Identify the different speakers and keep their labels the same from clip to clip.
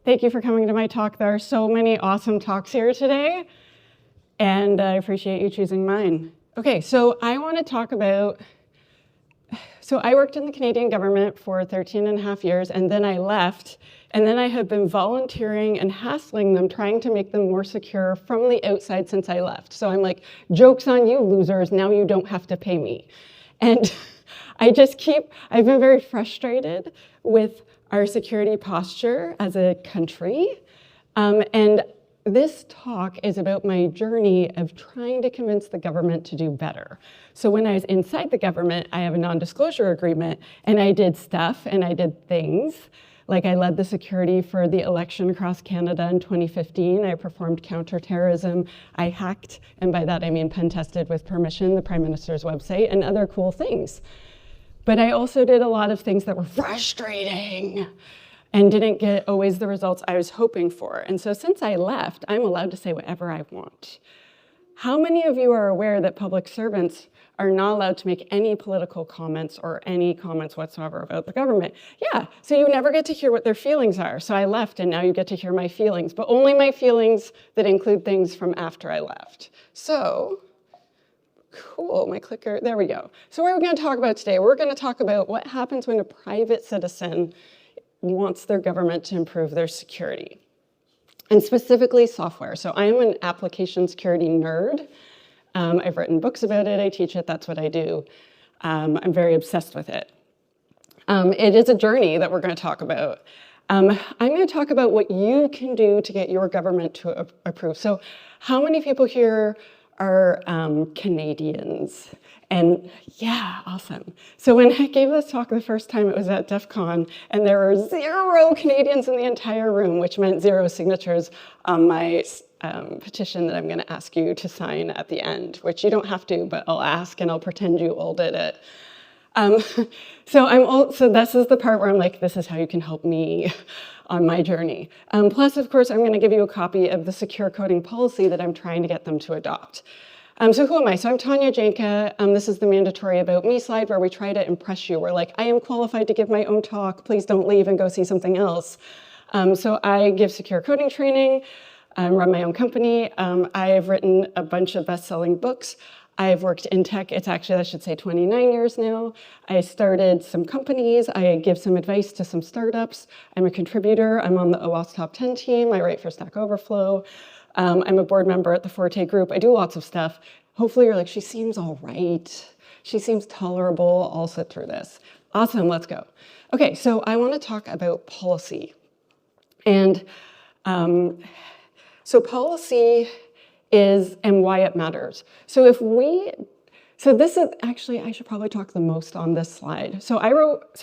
Speaker 1: Thank you for coming to my talk. There are so many awesome talks here today, and I appreciate you choosing mine. Okay, so I want to talk about, I worked in the Canadian government for 13 and a half years, and then I left, and then I have been volunteering and hassling them, trying to make them more secure from the outside since I left. So I'm like, joke's on you, losers, now you don't have to pay me. And I've been very frustrated with our security posture as a country. And this talk is about my journey of trying to convince the government to do better. So when I was inside the government, I have a non-disclosure agreement, and I did stuff and I did things. Like I led the security for the election across Canada in 2015. I performed counterterrorism. I hacked, and by that I mean pen tested with permission, the Prime Minister's website and other cool things. But I also did a lot of things that were frustrating and didn't get always the results I was hoping for. And so since I left, I'm allowed to say whatever I want. How many of you are aware that public servants are not allowed to make any political comments or any comments whatsoever about the government? Yeah, so you never get to hear what their feelings are. So I left, and now you get to hear my feelings, but only my feelings that include things from after I left. So, cool, my clicker, there we go. So what are we going to talk about today? We're going to talk about what happens when a private citizen wants their government to improve their security, and specifically software. So I am an application security nerd. I've written books about it, I teach it, that's what I do. I'm very obsessed with it. It is a journey that we're going to talk about. I'm going to talk about what you can do to get your government to approve. So how many people here are Canadians? And yeah, awesome. So when I gave this talk the first time, it was at DEF CON, and there were 0 Canadians in the entire room, which meant 0 signatures on my petition that I'm going to ask you to sign at the end, which you don't have to, but I'll ask and I'll pretend you all did it. So this is the part where I'm like, this is how you can help me on my journey. Plus, of course, I'm going to give you a copy of the secure coding policy that I'm trying to get them to adopt. So who am I? So I'm Tanya Janka. This is the mandatory about me slide where we try to impress you. We're like, I am qualified to give my own talk. Please don't leave and go see something else. So I give secure coding training, run my own company. I've written a bunch of best-selling books. I've worked in tech. It's actually, I should say, 29 years now. I started some companies. I give some advice to some startups. I'm a contributor. I'm on the OWASP Top 10 team. I write for Stack Overflow. I'm a board member at the Forte Group. I do lots of stuff. Hopefully you're like, she seems all right. She seems tolerable. I'll sit through this. Awesome, let's go. Okay, so I want to talk about policy. And so policy is, and why it matters. So this is actually, I should probably talk the most on this slide. So I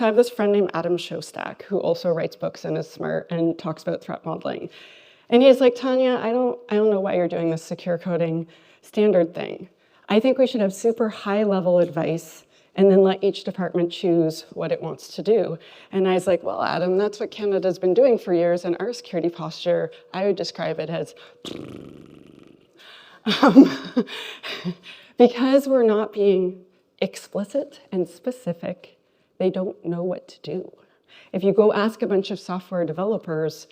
Speaker 1: have this friend named Adam Shostak who also writes books and is smart and talks about threat modeling. And he's like, Tanya, I don't know why you're doing this secure coding standard thing. I think we should have super high level advice and then let each department choose what it wants to do. And I was like, well, Adam, that's what Canada's been doing for years, and our security posture, I would describe it as because we're not being explicit and specific, they don't know what to do. If you go ask a bunch of software developers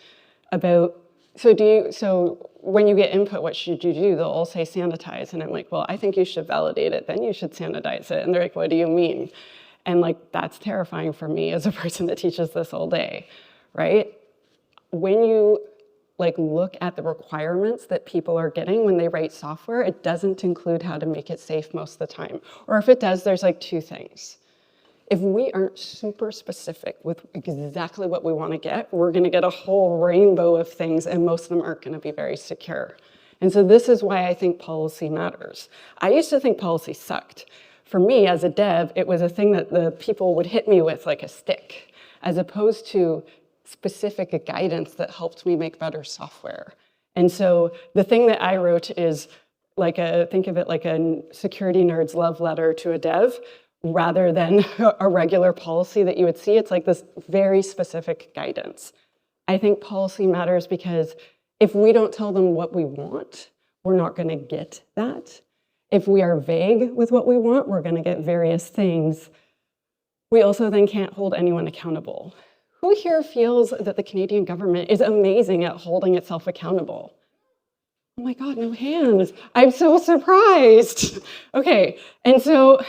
Speaker 1: about, so when you get input, what should you do? They'll all say sanitize. And I'm like, well, I think you should validate it. Then you should sanitize it. And they're like, what do you mean? And like, that's terrifying for me as a person that teaches this all day, right? When you look at the requirements that people are getting when they write software, it doesn't include how to make it safe most of the time. Or if it does, there's 2 things. If we aren't super specific with exactly what we want to get, we're going to get a whole rainbow of things, and most of them aren't going to be very secure. And so this is why I think policy matters. I used to think policy sucked. For me, as a dev, it was a thing that the people would hit me with like a stick, as opposed to specific guidance that helped me make better software. And so the thing that I wrote is think of it like a security nerd's love letter to a dev, rather than a regular policy that you would see. It's like this very specific guidance. I think policy matters because if we don't tell them what we want, we're not going to get that. If we are vague with what we want, we're going to get various things. We also then can't hold anyone accountable. Who here feels that the Canadian government is amazing at holding itself accountable? Oh my God, no hands. I'm so surprised. Okay, and so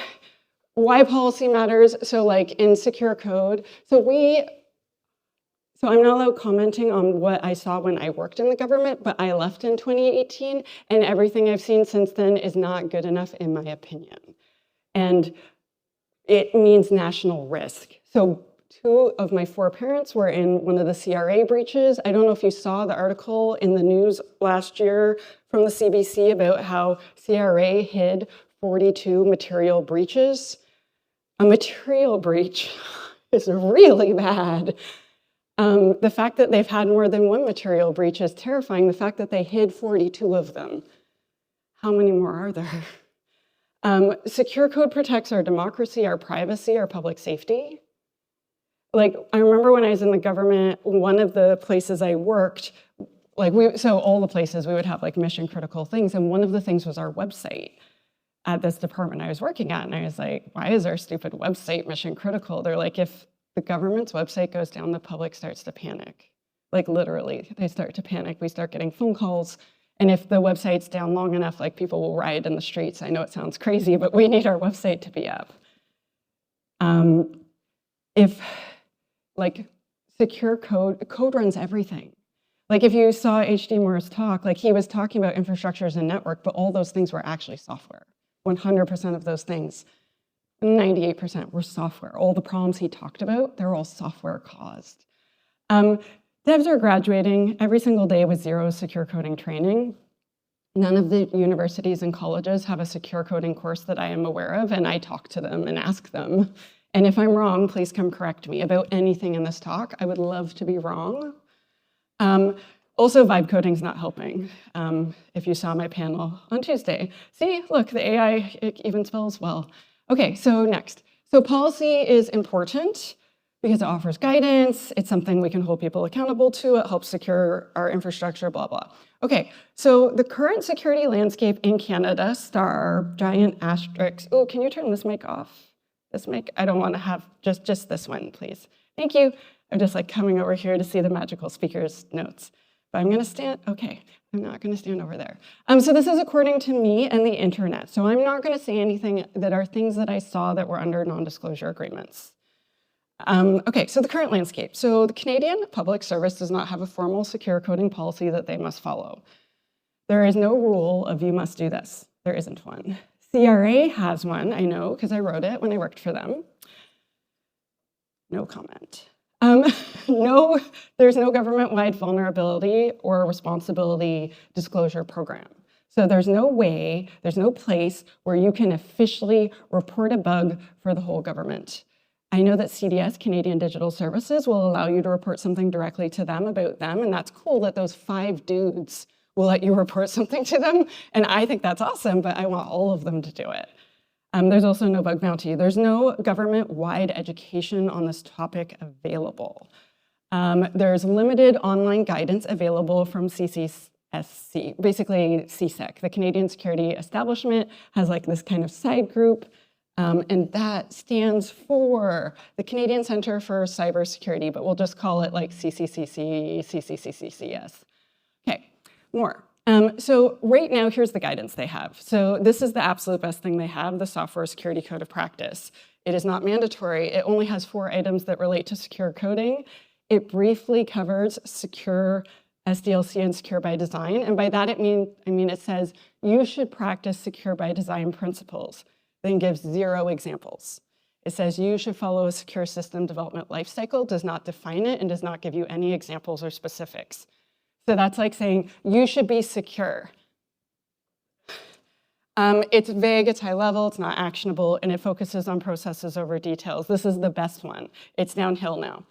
Speaker 1: why policy matters? So like in secure code, so I'm not allowed commenting on what I saw when I worked in the government, but I left in 2018, and everything I've seen since then is not good enough in my opinion. And it means national risk. So 2 of my 4 parents were in one of the CRA breaches. I don't know if you saw the article in the news last year from the CBC about how CRA hid 42 material breaches. A material breach is really bad. The fact that they've had more than 1 material breach is terrifying. The fact that they hid 42 of them. How many more are there? Secure code protects our democracy, our privacy, our public safety. Like, I remember when I was in the government, one of the places I worked, so all the places we would have like mission critical things, and one of the things was our website at this department I was working at, and I was like, why is our stupid website mission critical? They're like, if the government's website goes down, the public starts to panic. Like literally, they start to panic. We start getting phone calls, and if the website's down long enough, like people will riot in the streets. I know it sounds crazy, but we need our website to be up. Like secure code runs everything. Like if you saw H.D. Moore's talk, like he was talking about infrastructures and network, but all those things were actually software. 100% of those things, 98% were software. All the problems he talked about, they're all software caused. Devs are graduating every single day with 0 secure coding training. None of the universities and colleges have a secure coding course that I am aware of, and I talk to them and ask them. And if I'm wrong, please come correct me about anything in this talk. I would love to be wrong. Also, vibe coding's not helping. If you saw my panel on Tuesday. See, look, the AI, it even spells well. Okay, so next. So policy is important because it offers guidance. It's something we can hold people accountable to. It helps secure our infrastructure, blah, blah. Okay, so the current security landscape in Canada, star, giant asterisks. Oh, can you turn this mic off? This mic, I don't want to have just this one, please. Thank you. I'm just like coming over here to see the magical speaker's notes. But I'm gonna stand, okay, I'm not gonna stand over there. So this is according to me and the internet. So I'm not gonna say anything that are things that I saw that were under non-disclosure agreements. Okay, so the current landscape. So the Canadian Public Service does not have a formal secure coding policy that they must follow. There is no rule of you must do this. There isn't one. CRA has one, I know, because I wrote it when I worked for them. No comment. No, there's no government-wide vulnerability or responsibility disclosure program. So there's no way, there's no place where you can officially report a bug for the whole government. I know that CDS, Canadian Digital Services, will allow you to report something directly to them about them, and that's cool that those 5 dudes will let you report something to them, and I think that's awesome, but I want all of them to do it. There's also no bug bounty. There's no government-wide education on this topic available. There's limited online guidance available from CCSC, basically CSEC. The Canadian Security Establishment has like this kind of side group, and that stands for the Canadian Centre for Cybersecurity, but we'll just call it like CCCC, CCCCCS. Okay, more. So right now, here's the guidance they have. So this is the absolute best thing they have, the Software Security Code of Practice. It is not mandatory. It only has 4 items that relate to secure coding. It briefly covers secure SDLC and secure by design. And by that, I mean it says you should practice secure by design principles, then gives 0 examples. It says you should follow a secure system development lifecycle, does not define it, and does not give you any examples or specifics. So that's like saying you should be secure. It's vague, it's high level, it's not actionable, and it focuses on processes over details. This is the best one. It's downhill now.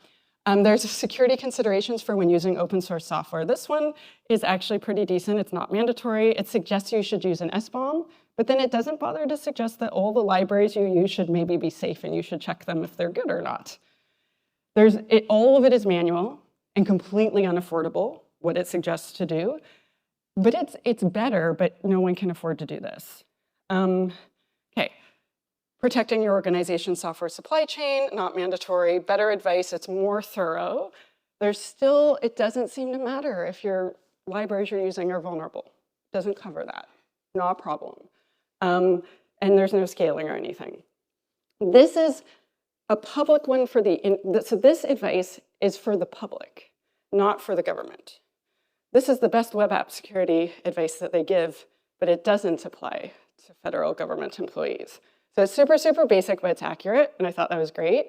Speaker 1: There's security considerations for when using open source software. This one is actually pretty decent. It's not mandatory. It suggests you should use an SBOM, but then it doesn't bother to suggest that all the libraries you use should maybe be safe and you should check them if they're good or not. All of it is manual and completely unaffordable, what it suggests to do, but it's better, but no one can afford to do this. Okay, Protecting your organization's software supply chain, not mandatory. Better advice, it's more thorough. It doesn't seem to matter if your libraries you're using are vulnerable. It doesn't cover that, not a problem. And there's no scaling or anything. This is a public one for so this advice is for the public, not for the government. This is the best web app security advice that they give, but it doesn't apply to federal government employees. So it's super, super basic, but it's accurate, and I thought that was great.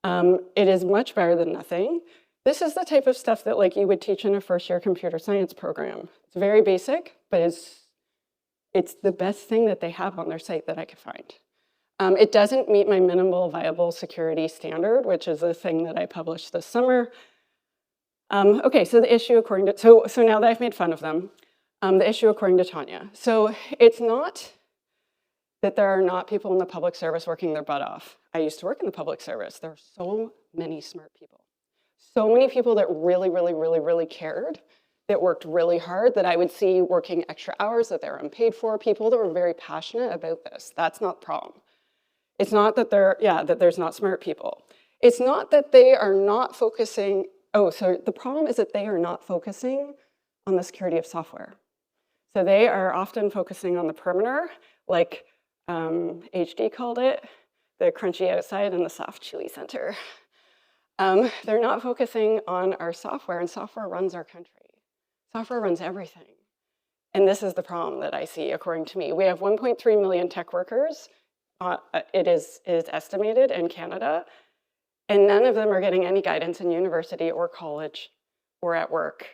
Speaker 1: It is much better than nothing. This is the type of stuff that like you would teach in a first-year computer science program. It's very basic, but it's the best thing that they have on their site that I could find. It doesn't meet my minimal viable security standard, which is a thing that I published this summer. Okay, so the issue according to, so now that I've made fun of them, the issue according to Tanya. So it's not that there are not people in the public service working their butt off. I used to work in the public service. There are so many smart people. So many people that really, really, really, really cared, that worked really hard, that I would see working extra hours that they were unpaid for, people that were very passionate about this. That's not the problem. It's not that that there's not smart people. It's not that they are not focusing, so the problem is that they are not focusing on the security of software. So they are often focusing on the perimeter, like HD called it, the crunchy outside and the soft chewy center. They're not focusing on our software, and software runs our country. Software runs everything. And this is the problem that I see, according to me. We have 1.3 million tech workers, it is estimated, in Canada, and none of them are getting any guidance in university or college or at work,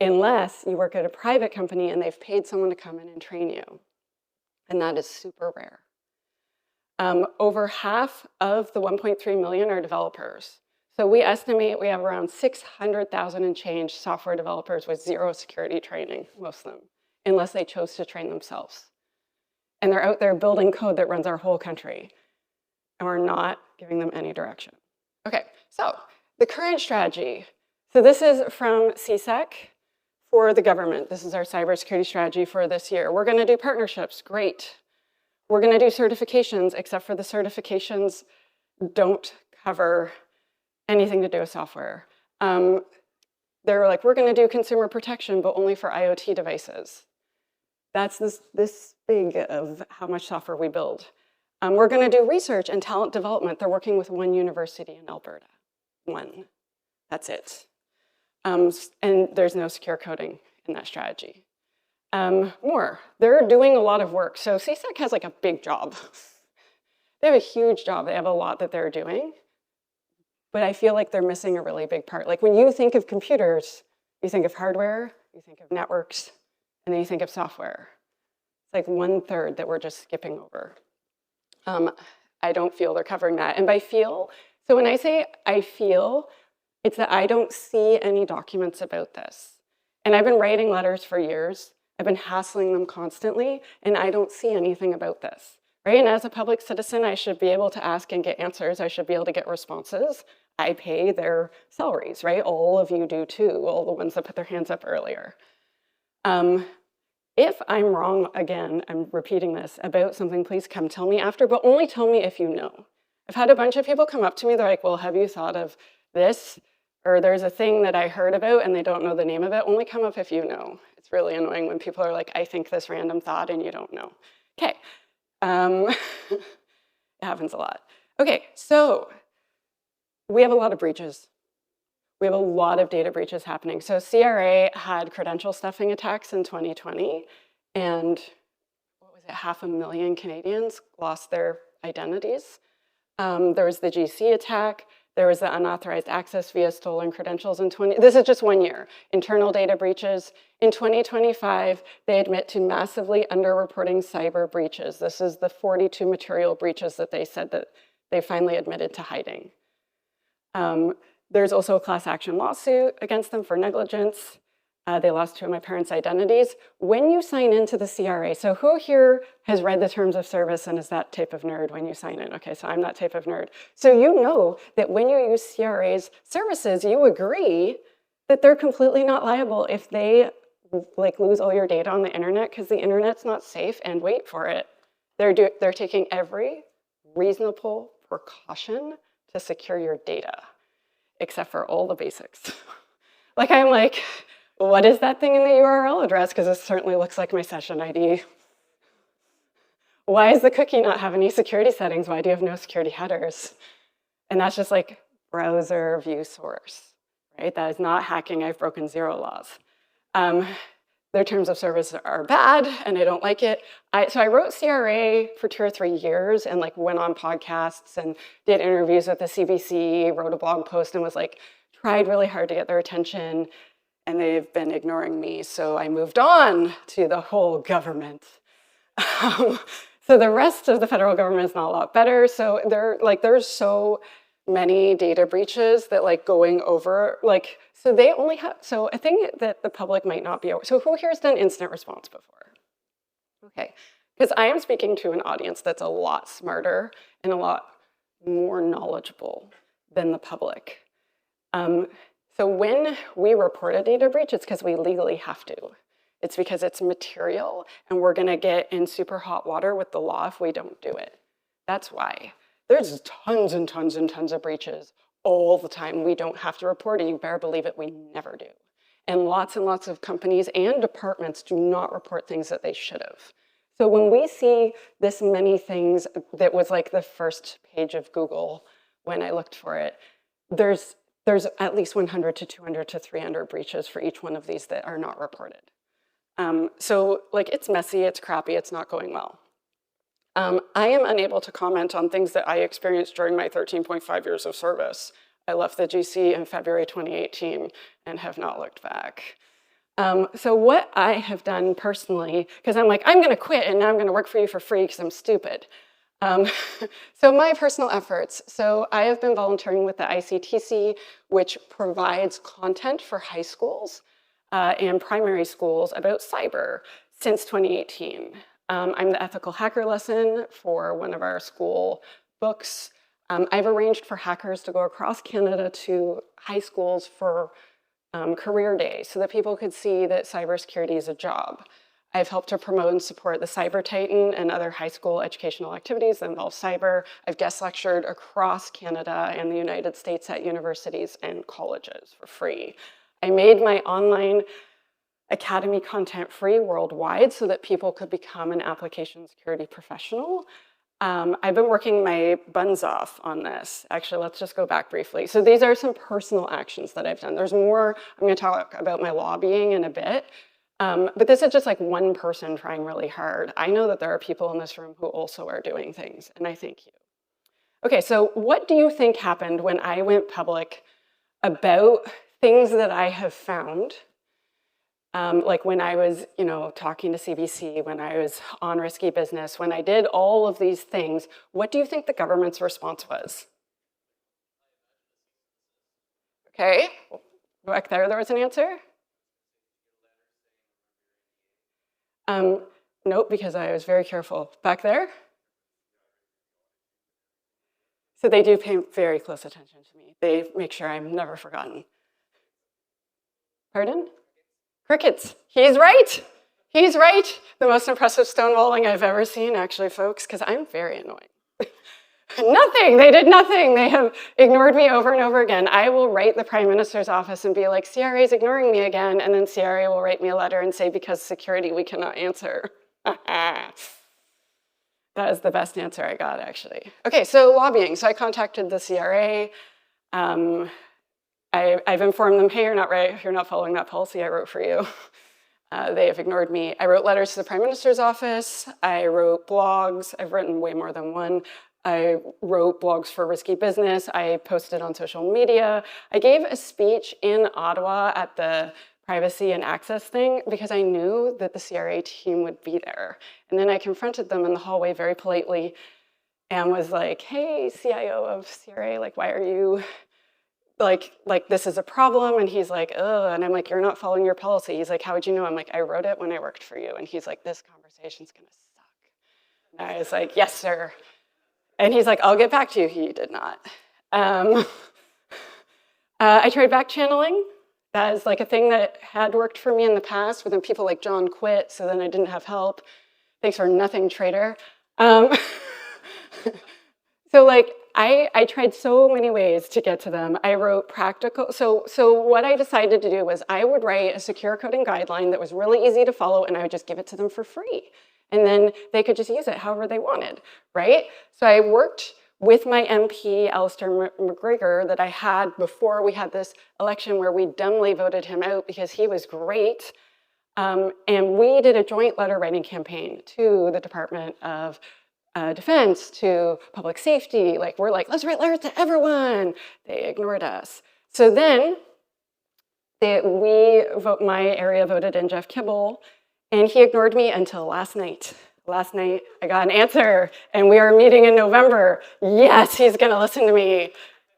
Speaker 1: unless you work at a private company and they've paid someone to come in and train you. And that is super rare. Over half of the 1.3 million are developers. So we estimate we have around 600,000 and change software developers with zero security training, most of them, unless they chose to train themselves. And they're out there building code that runs our whole country, and we're not giving them any direction. Okay, so the current strategy. So this is from CSEC for the government. This is our cybersecurity strategy for this year. We're gonna do partnerships, great. We're gonna do certifications, except for the certifications don't cover anything to do with software. They're like, we're gonna do consumer protection, but only for IoT devices. That's this big of how much software we build. We're gonna do research and talent development. They're working with one university in Alberta, one, that's it. And there's no secure coding in that strategy. They're doing a lot of work. So CSEC has like a big job. They have a huge job. They have a lot that they're doing. But I feel like they're missing a really big part. Like when you think of computers, you think of hardware, you think of networks, and then you think of software. It's like 1/3 that we're just skipping over. I don't feel they're covering that. And by feel, so when I say I feel, it's that I don't see any documents about this. And I've been writing letters for years. I've been hassling them constantly, and I don't see anything about this. Right? And as a public citizen, I should be able to ask and get answers. I should be able to get responses. I pay their salaries, right? All of you do too, all the ones that put their hands up earlier. If I'm wrong, again, I'm repeating this, about something, please come tell me after, but only tell me if you know. I've had a bunch of people come up to me, they're like, well, have you thought of this? Or there's a thing that I heard about and they don't know the name of it. Only come up if you know. It's really annoying when people are like, I think this random thought and you don't know. Okay. It happens a lot. Okay, so we have a lot of breaches. We have a lot of data breaches happening. So CRA had credential stuffing attacks in 2020, and what was it, 500,000 Canadians lost their identities. There was the GC attack. There was the unauthorized access via stolen credentials in this is just 1 year. Internal data breaches. In 2025, they admit to massively underreporting cyber breaches. This is the 42 material breaches that they said that they finally admitted to hiding. There's also a class action lawsuit against them for negligence. They lost 2 of my parents' identities. When you sign into the CRA, so who here has read the terms of service and is that type of nerd when you sign in? Okay, so I'm that type of nerd. So you know that when you use CRA's services, you agree that they're completely not liable if they like lose all your data on the internet because the internet's not safe, and wait for it. They're taking every reasonable precaution to secure your data, except for all the basics. Like, I'm like, what is that thing in the URL address? Because it certainly looks like my session ID. Why does the cookie not have any security settings? Why do you have no security headers? And that's just like browser view source, right? That is not hacking. I've broken 0 laws. Their terms of service are bad, and I don't like it. So I wrote CRA for 2 or 3 years, and like went on podcasts and did interviews with the CBC, wrote a blog post, and was like, tried really hard to get their attention, and they've been ignoring me. So I moved on to the whole government. So the rest of the federal government is not a lot better. So there's so many data breaches that like going over, like, so they only have, so a thing that the public might not be aware. So who here has done incident response before? Okay, because I am speaking to an audience that's a lot smarter and a lot more knowledgeable than the public. So when we report a data breach, it's because we legally have to. It's because it's material, and we're gonna get in super hot water with the law if we don't do it. That's why. There's tons and tons and tons of breaches all the time. We don't have to report, and you better believe it, we never do. And lots of companies and departments do not report things that they should have. So when we see this many things, that was like the first page of Google when I looked for it, there's at least 100 to 200 to 300 breaches for each one of these that are not reported. So like, it's messy, it's crappy, it's not going well. I am unable to comment on things that I experienced during my 13.5 years of service. I left the GC in February 2018 and have not looked back. So what I have done personally, because I'm like, I'm gonna quit and now I'm gonna work for you for free because I'm stupid. So my personal efforts. So I have been volunteering with the ICTC, which provides content for high schools and primary schools about cyber since 2018. I'm the ethical hacker lesson for one of our school books. I've arranged for hackers to go across Canada to high schools for career days so that people could see that cybersecurity is a job. I've helped to promote and support the Cyber Titan and other high school educational activities that involve cyber. I've guest lectured across Canada and the United States at universities and colleges for free. I made my online academy content free worldwide so that people could become an application security professional. I've been working my buns off on this. Actually, let's just go back briefly. So these are some personal actions that I've done. There's more. I'm going to talk about my lobbying in a bit. But this is just like one person trying really hard. I know that there are people in this room who also are doing things, and I thank you. Okay, so what do you think happened when I went public about things that I have found? Like when I was, talking to CBC, when I was on Risky Business, when I did all of these things, what do you think the government's response was? Okay, back there was an answer? Nope, because I was very careful. Back there? So they do pay very close attention to me. They make sure I'm never forgotten. Pardon? Crickets. He's right. He's right. The most impressive stonewalling I've ever seen, actually, folks, because I'm very annoying. Nothing. They did nothing. They have ignored me over and over again. I will write the Prime Minister's office and be like, CRA is ignoring me again. And then CRA will write me a letter and say, because security, we cannot answer. That is the best answer I got, actually. Okay, so lobbying. So I contacted the CRA. I've informed them, hey, you're not right. You're not following that policy I wrote for you. They have ignored me. I wrote letters to the Prime Minister's office. I wrote blogs. I've written way more than one. I wrote blogs for Risky Business. I posted on social media. I gave a speech in Ottawa at the privacy and access thing because I knew that the CRA team would be there. And then I confronted them in the hallway very politely and was like, hey, CIO of CRA, like, why are you, like this is a problem? And he's like, ugh. And I'm like, you're not following your policy. He's like, how would you know? I'm like, I wrote it when I worked for you. And he's like, this conversation's gonna suck. And I was like, yes, sir. And he's like, I'll get back to you. He did not. I tried back channeling. That is like a thing that had worked for me in the past, but then people like John quit, so then I didn't have help. Thanks for nothing, traitor. So like, I tried so many ways to get to them. I wrote practical, so what I decided to do was I would write a secure coding guideline that was really easy to follow, and I would just give it to them for free. And then they could just use it however they wanted, right? So I worked with my MP, Alistair McGregor, that I had before we had this election where we dumbly voted him out because he was great. And we did a joint letter writing campaign to the Department of Defense, to public safety. Like, we're like, let's write letters to everyone. They ignored us. So then my area voted in Jeff Kibble, and he ignored me until last night. Last night, I got an answer, and we are meeting in November. Yes, he's gonna listen to me.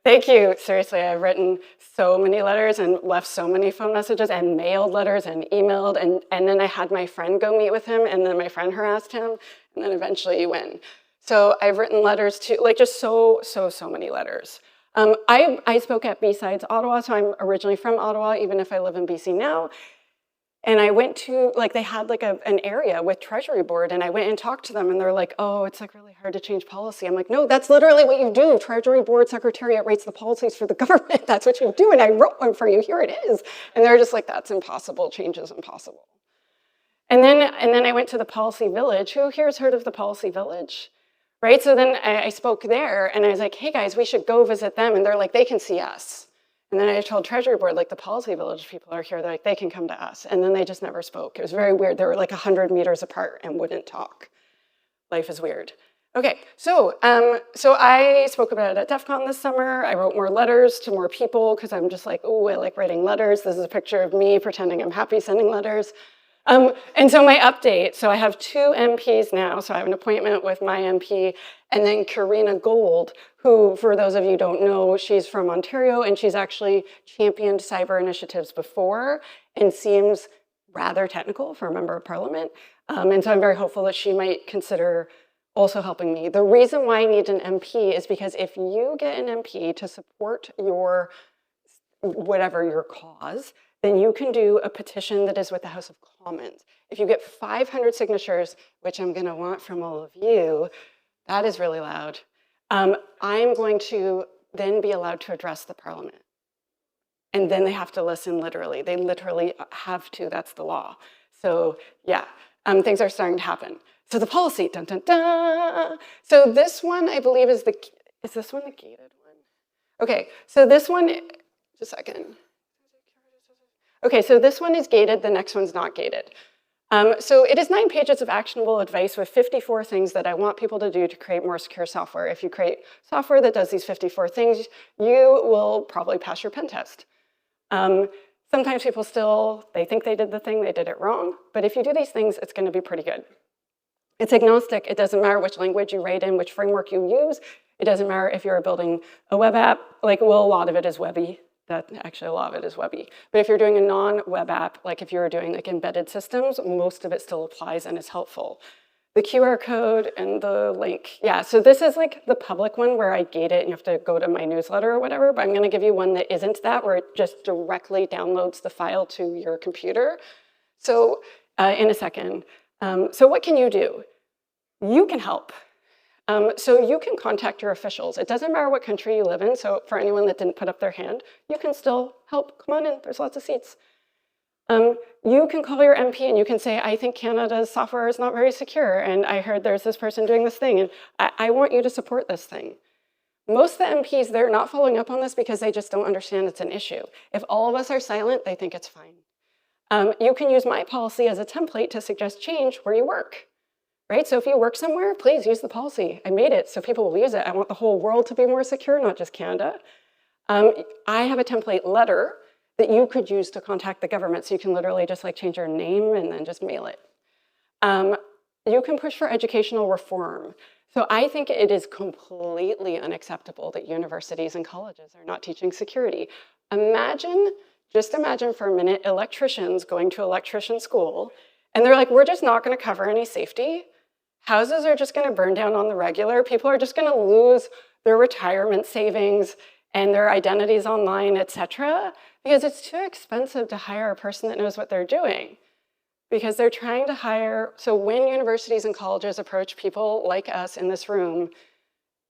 Speaker 1: Thank you. Seriously, I've written so many letters and left so many phone messages and mailed letters and emailed, and then I had my friend go meet with him, and then my friend harassed him, and then eventually you win. So I've written letters to, like, just so many letters. I spoke at B-Sides Ottawa, so I'm originally from Ottawa, even if I live in BC now. And I went to, like, they had like an area with Treasury Board, and I went and talked to them, and they're like, oh, it's like really hard to change policy. I'm like, no, that's literally what you do. Treasury Board Secretariat writes the policies for the government. That's what you do, and I wrote one for you. Here it is. And they're just like, that's impossible. Change is impossible. And then I went to the Policy Village. Who here has heard of the Policy Village? Right? So then I spoke there, and I was like, hey guys, we should go visit them. And they're like, they can see us. And then I told Treasury Board, like, the Policy Village people are here, they're like, they can come to us. And then they just never spoke. It was very weird. They were like 100 meters apart and wouldn't talk. Life is weird. Okay, so I spoke about it at DEF CON this summer. I wrote more letters to more people because I'm just like, oh, I like writing letters. This is a picture of me pretending I'm happy sending letters. And so my update, so I have 2 MPs now. So I have an appointment with my MP, and then Karina Gold, who, for those of you who don't know, she's from Ontario, and she's actually championed cyber initiatives before and seems rather technical for a member of parliament. And so I'm very hopeful that she might consider also helping me. The reason why I need an MP is because if you get an MP to support your, whatever your cause, then you can do a petition that is with the House of Commons. If you get 500 signatures, which I'm gonna want from all of you, that is really loud. I'm going to then be allowed to address the parliament. And then they have to listen literally. They literally have to, that's the law. So yeah, things are starting to happen. So the policy, dun, dun, dun. So this one, I believe is this one the gated one? Okay, so this one, just a second. Okay, so this one is gated, the next one's not gated. So it is 9 pages of actionable advice with 54 things that I want people to do to create more secure software. If you create software that does these 54 things, you will probably pass your pen test. Sometimes people still, they think they did the thing, they did it wrong. But if you do these things, it's gonna be pretty good. It's agnostic. It doesn't matter which language you write in, which framework you use. It doesn't matter if you're building a web app, like, well, a lot of it is webby. Actually, a lot of it is webby. But if you're doing a non-web app, like if you're doing like embedded systems, most of it still applies and is helpful. The QR code and the link. Yeah, so this is like the public one where I gate it and you have to go to my newsletter or whatever, but I'm gonna give you one that isn't that, where it just directly downloads the file to your computer. So in a second. So what can you do? You can help. So you can contact your officials. It doesn't matter what country you live in. So for anyone that didn't put up their hand, you can still help. Come on in, there's lots of seats. You can call your MP and you can say, I think Canada's software is not very secure, and I heard there's this person doing this thing, and I want you to support this thing. Most of the MPs, they're not following up on this because they just don't understand it's an issue. If all of us are silent, they think it's fine. You can use my policy as a template to suggest change where you work. Right? So if you work somewhere, please use the policy. I made it so people will use it. I want the whole world to be more secure, not just Canada. I have a template letter that you could use to contact the government. So you can literally just like change your name and then just mail it. You can push for educational reform. So I think it is completely unacceptable that universities and colleges are not teaching security. Just imagine for a minute, electricians going to electrician school, and they're like, we're just not gonna cover any safety. Houses are just gonna burn down on the regular. People are just gonna lose their retirement savings and their identities online, et cetera, because it's too expensive to hire a person that knows what they're doing. Because they're trying to hire, so when universities and colleges approach people like us in this room,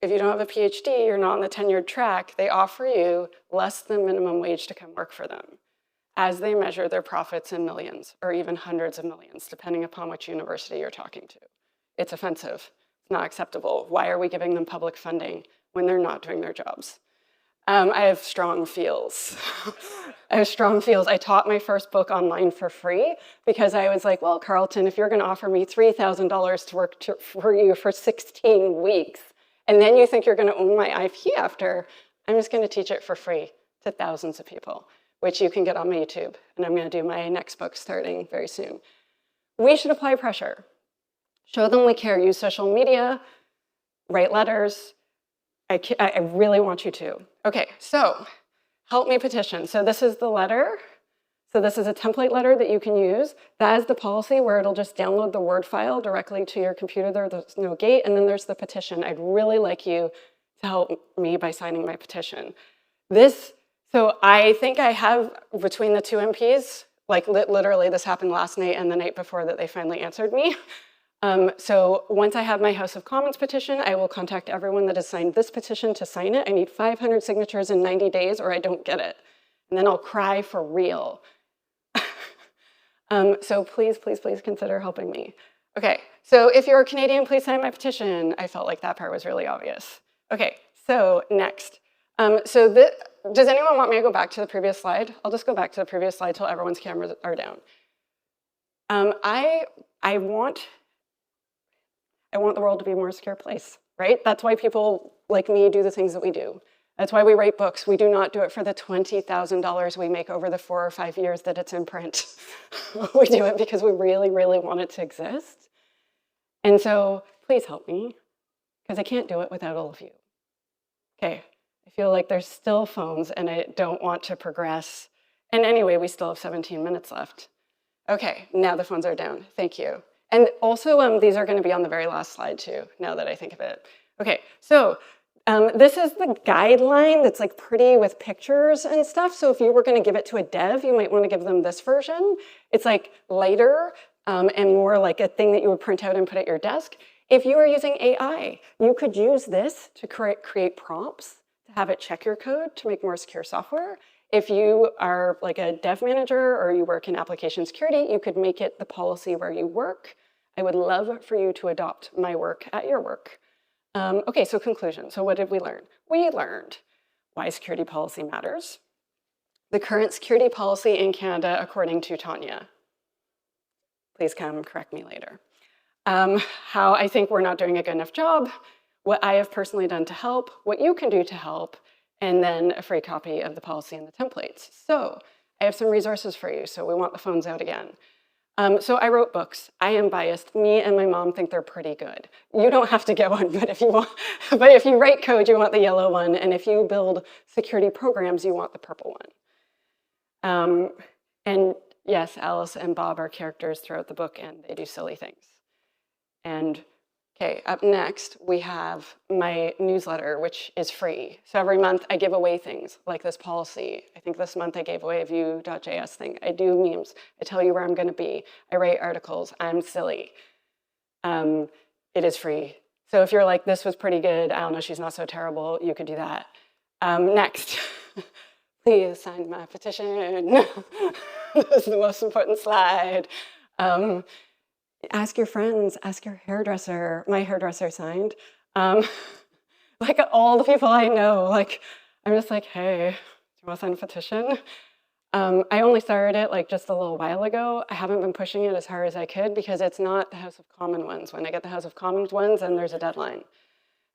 Speaker 1: if you don't have a PhD, you're not on the tenured track, they offer you less than minimum wage to come work for them as they measure their profits in millions or even hundreds of millions, depending upon which university you're talking to. It's offensive. It's not acceptable. Why are we giving them public funding when they're not doing their jobs? I have strong feels. I taught my first book online for free because I was like, well, Carlton, if you're going to offer me $3,000 to work for you for 16 weeks, and then you think you're going to own my IP after, I'm just going to teach it for free to thousands of people, which you can get on my YouTube. And I'm going to do my next book starting very soon. We should apply pressure. Show them we care. Use social media, write letters. I really want you to. Okay, so help me petition. So this is the letter. So this is a template letter that you can use. That is the policy where it'll just download the Word file directly to your computer. There's no gate. And then there's the petition. I'd really like you to help me by signing my petition. So I think I have, between the two MPs, like literally this happened last night and the night before that they finally answered me. So once I have my House of Commons petition, I will contact everyone that has signed this petition to sign it. I need 500 signatures in 90 days or I don't get it. And then I'll cry for real. So please, please, please consider helping me. Okay, so if you're a Canadian, please sign my petition. I felt like that part was really obvious. Okay, so next. Does anyone want me to go back to the previous slide? I'll just go back to the previous slide till everyone's cameras are down. I want the world to be a more secure place, right? That's why people like me do the things that we do. That's why we write books. We do not do it for the $20,000 we make over the 4 or 5 years that it's in print. We do it because we really, really want it to exist. And so please help me, because I can't do it without all of you. Okay, I feel like there's still phones and I don't want to progress. And anyway, we still have 17 minutes left. Okay, now the phones are down. Thank you. And also, these are going to be on the very last slide too, now that I think of it. Okay, so this is the guideline that's like pretty with pictures and stuff. So if you were going to give it to a dev, you might want to give them this version. It's like lighter and more like a thing that you would print out and put at your desk. If you are using AI, you could use this to create prompts, to have it check your code to make more secure software. If you are like a dev manager or you work in application security, you could make it the policy where you work. I would love for you to adopt my work at your work. Okay, so conclusion. So what did we learn? We learned why security policy matters, the current security policy in Canada according to Tanya. Please come correct me later. How I think we're not doing a good enough job, what I have personally done to help, what you can do to help, and then a free copy of the policy and the templates. So I have some resources for you, so we want the phones out again. So I wrote books. I am biased. Me and my mom think they're pretty good. You don't have to get one, but if you write code, you want the yellow one, and if you build security programs, you want the purple one. And yes, Alice and Bob are characters throughout the book, and they do silly things. And okay, up next, we have my newsletter, which is free. So every month I give away things like this policy. I think this month I gave away a Vue.js thing. I do memes. I tell you where I'm gonna be. I write articles. I'm silly. It is free. So if you're like, this was pretty good, I don't know, she's not so terrible, you could do that. Next, please sign my petition. This is the most important slide. Ask your friends, ask your hairdresser. My hairdresser signed. Like all the people I know, like I'm just like, hey, do you want to sign a petition? I only started it like just a little while ago. I haven't been pushing it as hard as I could because it's not the House of Commons ones. When I get the House of Commons ones, then there's a deadline.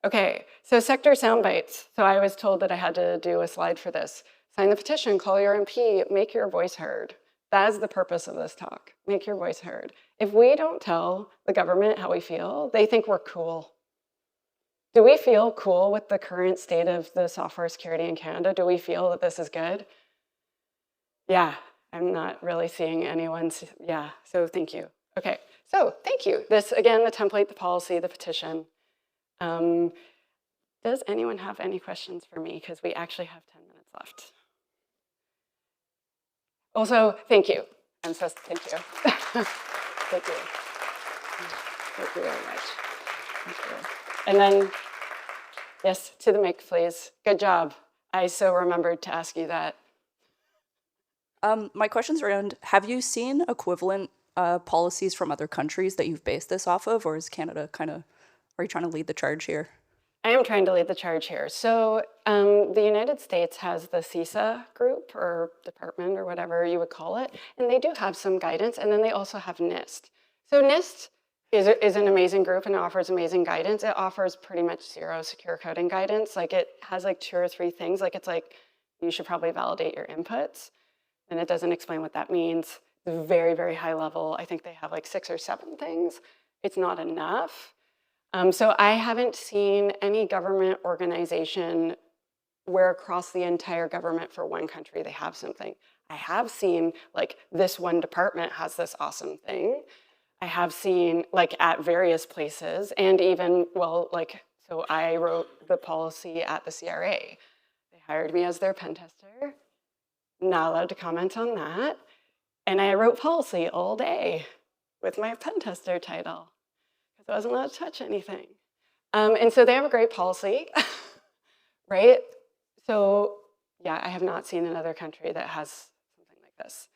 Speaker 1: Okay, so SecTor sound bites. So I was told that I had to do a slide for this. Sign the petition, call your MP, make your voice heard. That is the purpose of this talk, make your voice heard. If we don't tell the government how we feel, they think we're cool. Do we feel cool with the current state of the software security in Canada? Do we feel that this is good? Yeah, I'm not really seeing anyone's, yeah, so thank you. Okay, so thank you. This, again, the template, the policy, the petition. Does anyone have any questions for me? Because we actually have 10 minutes left. Also, thank you. I'm supposed to thank you. Thank you. Thank you very much. Thank you. And then Yes, to the mic, please. Good job. I so remembered to ask you that.
Speaker 2: My question's around, have you seen equivalent policies from other countries that you've based this off of, or is Canada are you trying to lead the charge here?
Speaker 1: I am trying to lead the charge here. So the United States has the CISA group or department or whatever you would call it, and they do have some guidance, and then they also have NIST. So NIST is an amazing group and offers amazing guidance. It offers pretty much zero secure coding guidance. Like it has like 2 or 3 things. Like it's like, you should probably validate your inputs, and it doesn't explain what that means. It's very, very high level. I think they have like 6 or 7 things. It's not enough. So I haven't seen any government organization where across the entire government for one country they have something. I have seen like this one department has this awesome thing. I have seen like at various places and even, well, like, so I wrote the policy at the CRA. They hired me as their pen tester. Not allowed to comment on that. And I wrote policy all day with my pen tester title. I wasn't allowed to touch anything. And so they have a great policy, right? So yeah, I have not seen another country that has something like this.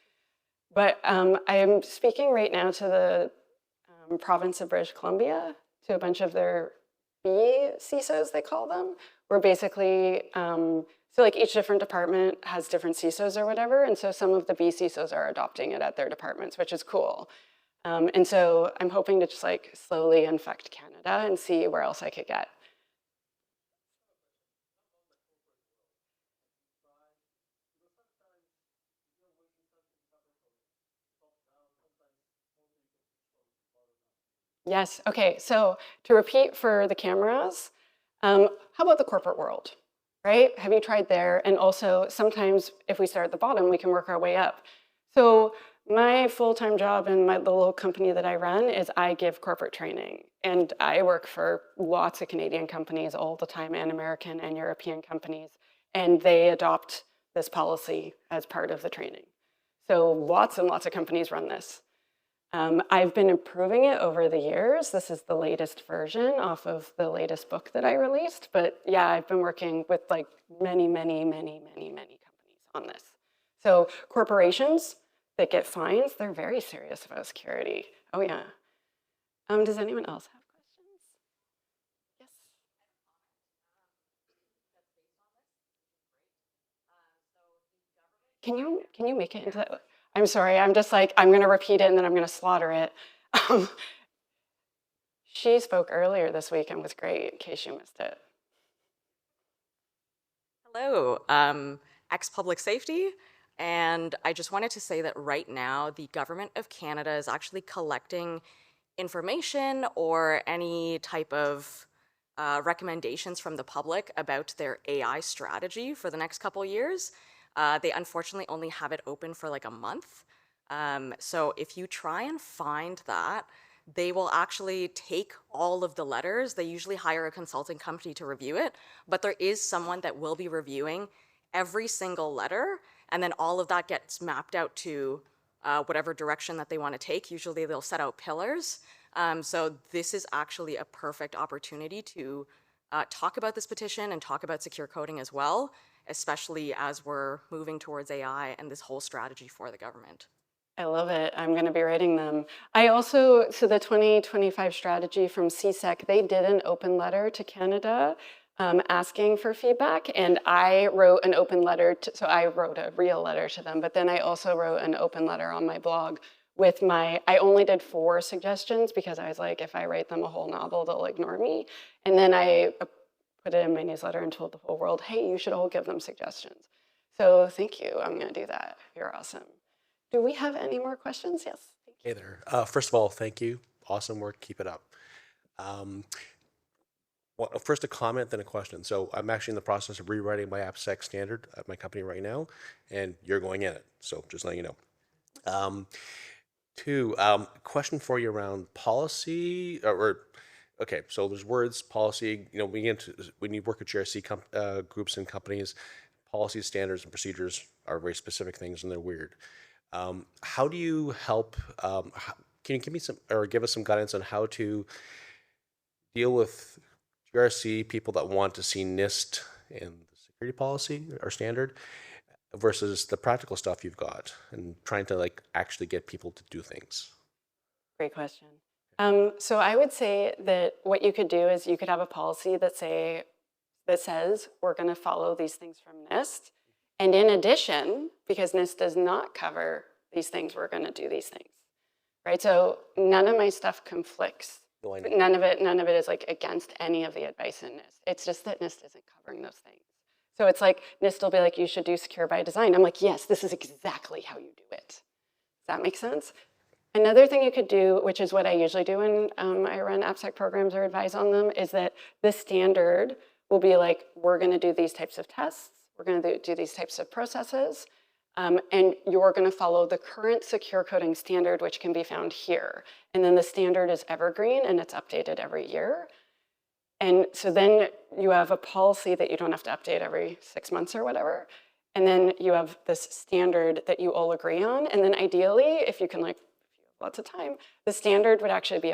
Speaker 1: But I am speaking right now to the province of British Columbia, to a bunch of their B CISOs, they call them, where basically, so like each different department has different CISOs or whatever, and so some of the B CISOs are adopting it at their departments, which is cool. And so I'm hoping to just like slowly infect Canada and see where else I could get. Yes, okay, so to repeat for the cameras, how about the corporate world, right? Have you tried there? And also sometimes if we start at the bottom, we can work our way up. So my full-time job in the little company that I run is I give corporate training. And I work for lots of Canadian companies all the time, and American and European companies. And they adopt this policy as part of the training. So lots and lots of companies run this. I've been improving it over the years. This is the latest version off of the latest book that I released. But yeah, I've been working with like many, many, many, many, many companies on this. So corporations that get fines, they're very serious about security. Oh yeah. Does anyone else have questions? Yes. Can you make it into that? I'm sorry, I'm just like, I'm gonna repeat it and then I'm gonna slaughter it. She spoke earlier this week and was great, in case you missed it.
Speaker 3: Hello, ex-public safety, and I just wanted to say that right now the Government of Canada is actually collecting information or any type of recommendations from the public about their AI strategy for the next couple years. They unfortunately only have it open for like a month. So if you try and find that, they will actually take all of the letters. They usually hire a consulting company to review it, but there is someone that will be reviewing every single letter, and then all of that gets mapped out to whatever direction that they want to take. Usually they'll set out pillars. So this is actually a perfect opportunity to talk about this petition and talk about secure coding as well, especially as we're moving towards AI and this whole strategy for the government.
Speaker 1: I love it. I'm going to be writing them. I also, so the 2025 strategy from CSEC, they did an open letter to Canada asking for feedback, and I wrote an open letter, so I wrote a real letter to them, but then I also wrote an open letter on my blog with I only did 4 suggestions because I was like, if I write them a whole novel, they'll ignore me. And then I put it in my newsletter and told the whole world, hey, you should all give them suggestions. So thank you. I'm going to do that. You're awesome. Do we have any more questions? Yes.
Speaker 4: Hey there. First of all, thank you. Awesome work. Keep it up. First a comment, then a question. So I'm actually in the process of rewriting my AppSec standard at my company right now, and you're going in it. So just letting you know. 2, question for you around policy okay, so there's words, policy, you know, when you work with GRC groups and companies, policies, standards, and procedures are very specific things and they're weird. How do you help, can you give me give us some guidance on how to deal with GRC people that want to see NIST and the security policy or standard versus the practical stuff you've got and trying to like actually get people to do things?
Speaker 1: Great question. So I would say that what you could do is you could have a policy that says we're going to follow these things from NIST. And in addition, because NIST does not cover these things, we're going to do these things, right? So none of my stuff conflicts.
Speaker 4: No, I know.
Speaker 1: But none of it is like against any of the advice in NIST. It's just that NIST isn't covering those things. So it's like NIST will be like, you should do secure by design. I'm like, yes, this is exactly how you do it. Does that make sense? Another thing you could do, which is what I usually do when I run AppSec programs or advise on them, is that the standard will be like, we're going to do these types of tests. We're going to do these types of processes. And you're going to follow the current secure coding standard, which can be found here. And then the standard is evergreen, and it's updated every year. And so then you have a policy that you don't have to update every 6 months or whatever. And then you have this standard that you all agree on. And then ideally, if you can like, lots of time, the standard would actually be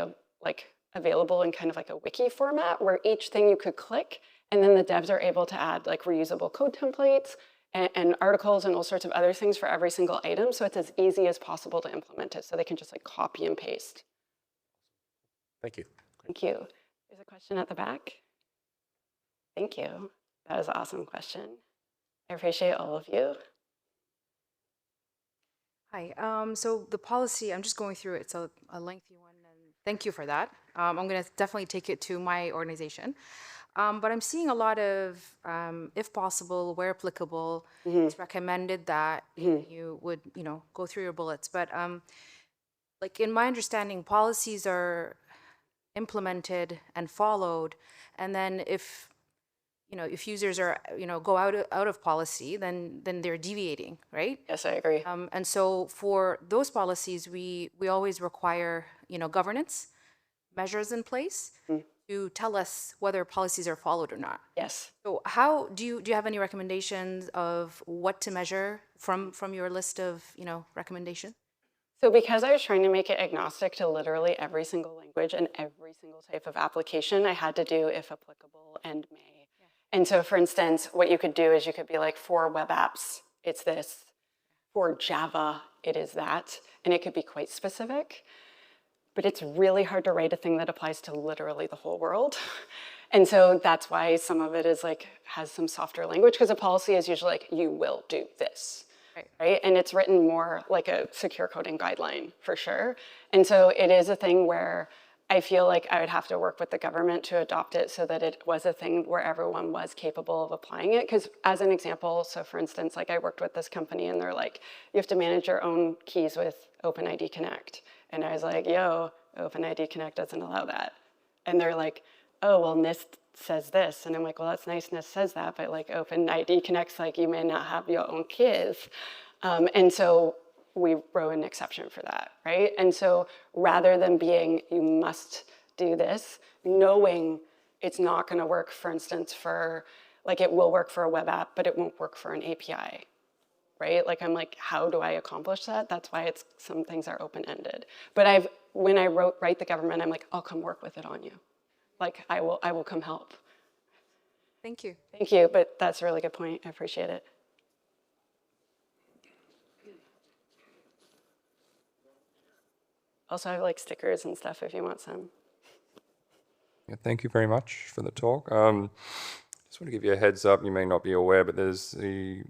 Speaker 1: available in kind of like a wiki format where each thing you could click, and then the devs are able to add like reusable code templates and articles and all sorts of other things for every single item. So it's as easy as possible to implement it. So they can just like copy and paste.
Speaker 4: Thank you.
Speaker 1: Thank you. There's a question at the back. Thank you. That was an awesome question. I appreciate all of you.
Speaker 5: Hi. So the policy, I'm just going through it. It's a lengthy one, and thank you for that. I'm going to definitely take it to my organization. But I'm seeing a lot of, if possible, where applicable, it's recommended that you would, go through your bullets. But like in my understanding, policies are implemented and followed, and then if users are, go out of policy, then they're deviating, right?
Speaker 1: Yes, I agree.
Speaker 5: And so for those policies, we always require, governance measures in place to tell us whether policies are followed or not.
Speaker 1: Yes.
Speaker 5: So how do you have any recommendations of what to measure from your list of, recommendations?
Speaker 1: So because I was trying to make it agnostic to literally every single language and every single type of application, I had to do if applicable and may. And so, for instance, what you could do is you could be like, for web apps, it's this. For Java, it is that. And it could be quite specific. But it's really hard to write a thing that applies to literally the whole world. And so that's why some of it is like, has some softer language, because a policy is usually like, you will do this. Right? And it's written more like a secure coding guideline, for sure. And so it is a thing where I feel like I would have to work with the government to adopt it so that it was a thing where everyone was capable of applying it. Because as an example, so for instance, like I worked with this company and they're like, you have to manage your own keys with OpenID Connect. And I was like, yo, OpenID Connect doesn't allow that. And they're like, oh, well, NIST says this. And I'm like, well, that's nice, NIST says that, but like OpenID Connect's like, you may not have your own keys. And so we wrote an exception for that, right? And so rather than being, you must do this, knowing it's not gonna work, for instance, for, like it will work for a web app, but it won't work for an API, right? Like I'm like, how do I accomplish that? That's why some things are open-ended. But when I write the government, I'm like, I'll come work with it on you. Like I will come help.
Speaker 5: Thank you.
Speaker 1: Thank you, but that's a really good point. I appreciate it. Also, I have like stickers and stuff if you want some.
Speaker 6: Yeah, thank you very much for the talk. Just want to give you a heads up, you may not be aware, but there's the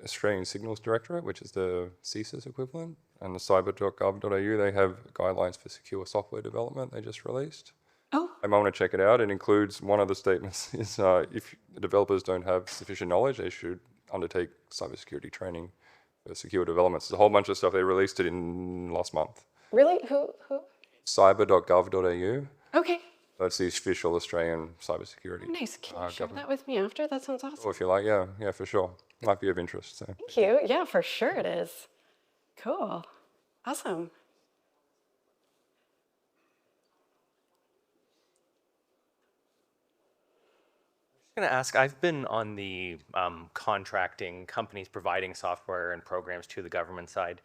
Speaker 6: Australian Signals Directorate, which is the CSIS equivalent, and the cyber.gov.au, they have guidelines for secure software development they just released.
Speaker 1: Oh.
Speaker 6: I might want to check it out. It includes, one of the statements is if the developers don't have sufficient knowledge, they should undertake cybersecurity training for secure developments. There's a whole bunch of stuff. They released it in last month.
Speaker 1: Really? Who?
Speaker 6: Cyber.gov.au.
Speaker 1: Okay.
Speaker 6: That's the official Australian cybersecurity.
Speaker 1: Oh, nice. Can you share that with me after? That sounds awesome.
Speaker 6: Or if you like, yeah, for sure. Might be of interest. So.
Speaker 1: Thank you. Yeah, for sure it is. Cool. Awesome.
Speaker 7: I'm going to ask, I've been on the contracting companies providing software and programs to the government side.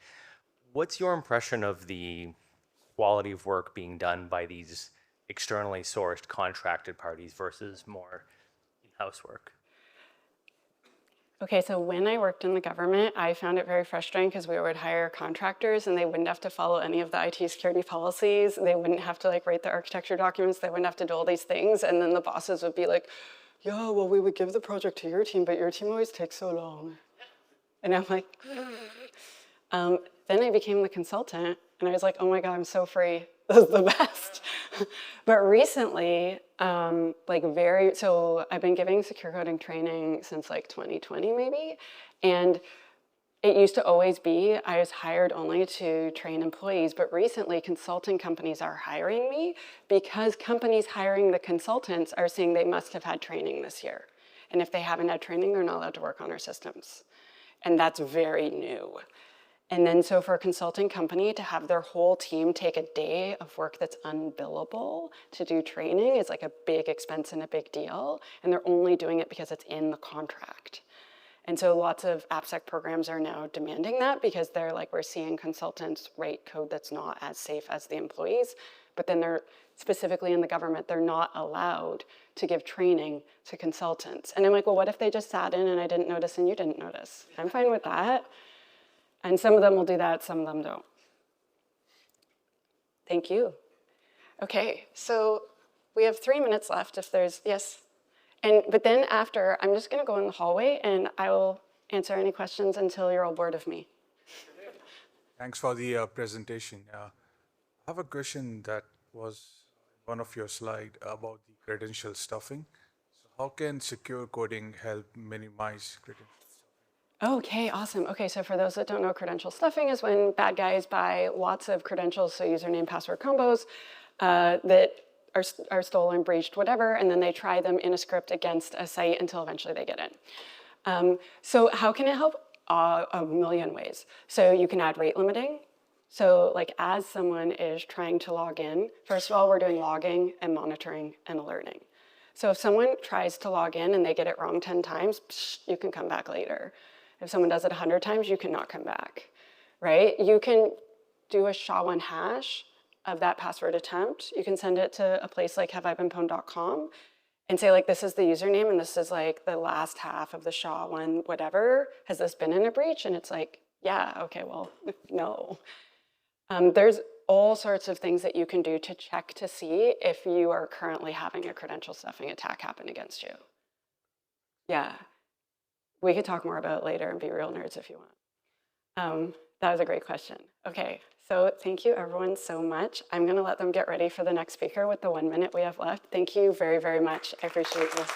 Speaker 7: What's your impression of the quality of work being done by these externally sourced contracted parties versus more in-house work?
Speaker 1: Okay, so when I worked in the government, I found it very frustrating because we would hire contractors and they wouldn't have to follow any of the IT security policies. They wouldn't have to like write the architecture documents. They wouldn't have to do all these things. And then the bosses would be like, yeah, well, we would give the project to your team, but your team always takes so long. And I'm like, then I became the consultant and I was like, oh my God, I'm so free. This is the best. But recently, so I've been giving secure coding training since like 2020 maybe. And it used to always be I was hired only to train employees, but recently consulting companies are hiring me because companies hiring the consultants are saying they must have had training this year. And if they haven't had training, they're not allowed to work on our systems. And that's very new. And then so for a consulting company to have their whole team take a day of work that's unbillable to do training is like a big expense and a big deal. And they're only doing it because it's in the contract. And so lots of AppSec programs are now demanding that because they're like, we're seeing consultants write code that's not as safe as the employees, but then they're specifically in the government, they're not allowed to give training to consultants. And I'm like, well, what if they just sat in and I didn't notice and you didn't notice? I'm fine with that. And some of them will do that, some of them don't. Thank you. Okay, so we have 3 minutes left if there's, yes? But then after, I'm just gonna go in the hallway and I will answer any questions until you're all bored of me.
Speaker 8: Thanks for the presentation. I have a question that was one of your slides about the credential stuffing. So how can secure coding help minimize credential stuffing?
Speaker 1: Okay, awesome. Okay, so for those that don't know, credential stuffing is when bad guys buy lots of credentials, so username, password combos, that are stolen, breached, whatever, and then they try them in a script against a site until eventually they get in. So how can it help? A million ways. So you can add rate limiting. So like as someone is trying to log in, first of all, we're doing logging and monitoring and alerting. So if someone tries to log in and they get it wrong 10 times, you can come back later. If someone does it 100 times, you cannot come back, right? You can do a SHA-1 hash of that password attempt. You can send it to a place like haveibeenpwned.com and say like, this is the username and this is like the last half of the SHA-1 whatever. Has this been in a breach? And it's like, yeah, okay, well, no. There's all sorts of things that you can do to check to see if you are currently having a credential stuffing attack happen against you. Yeah. We could talk more about it later and be real nerds if you want. That was a great question. Okay, so thank you everyone so much. I'm gonna let them get ready for the next speaker with the 1 minute we have left. Thank you very, very much. I appreciate this.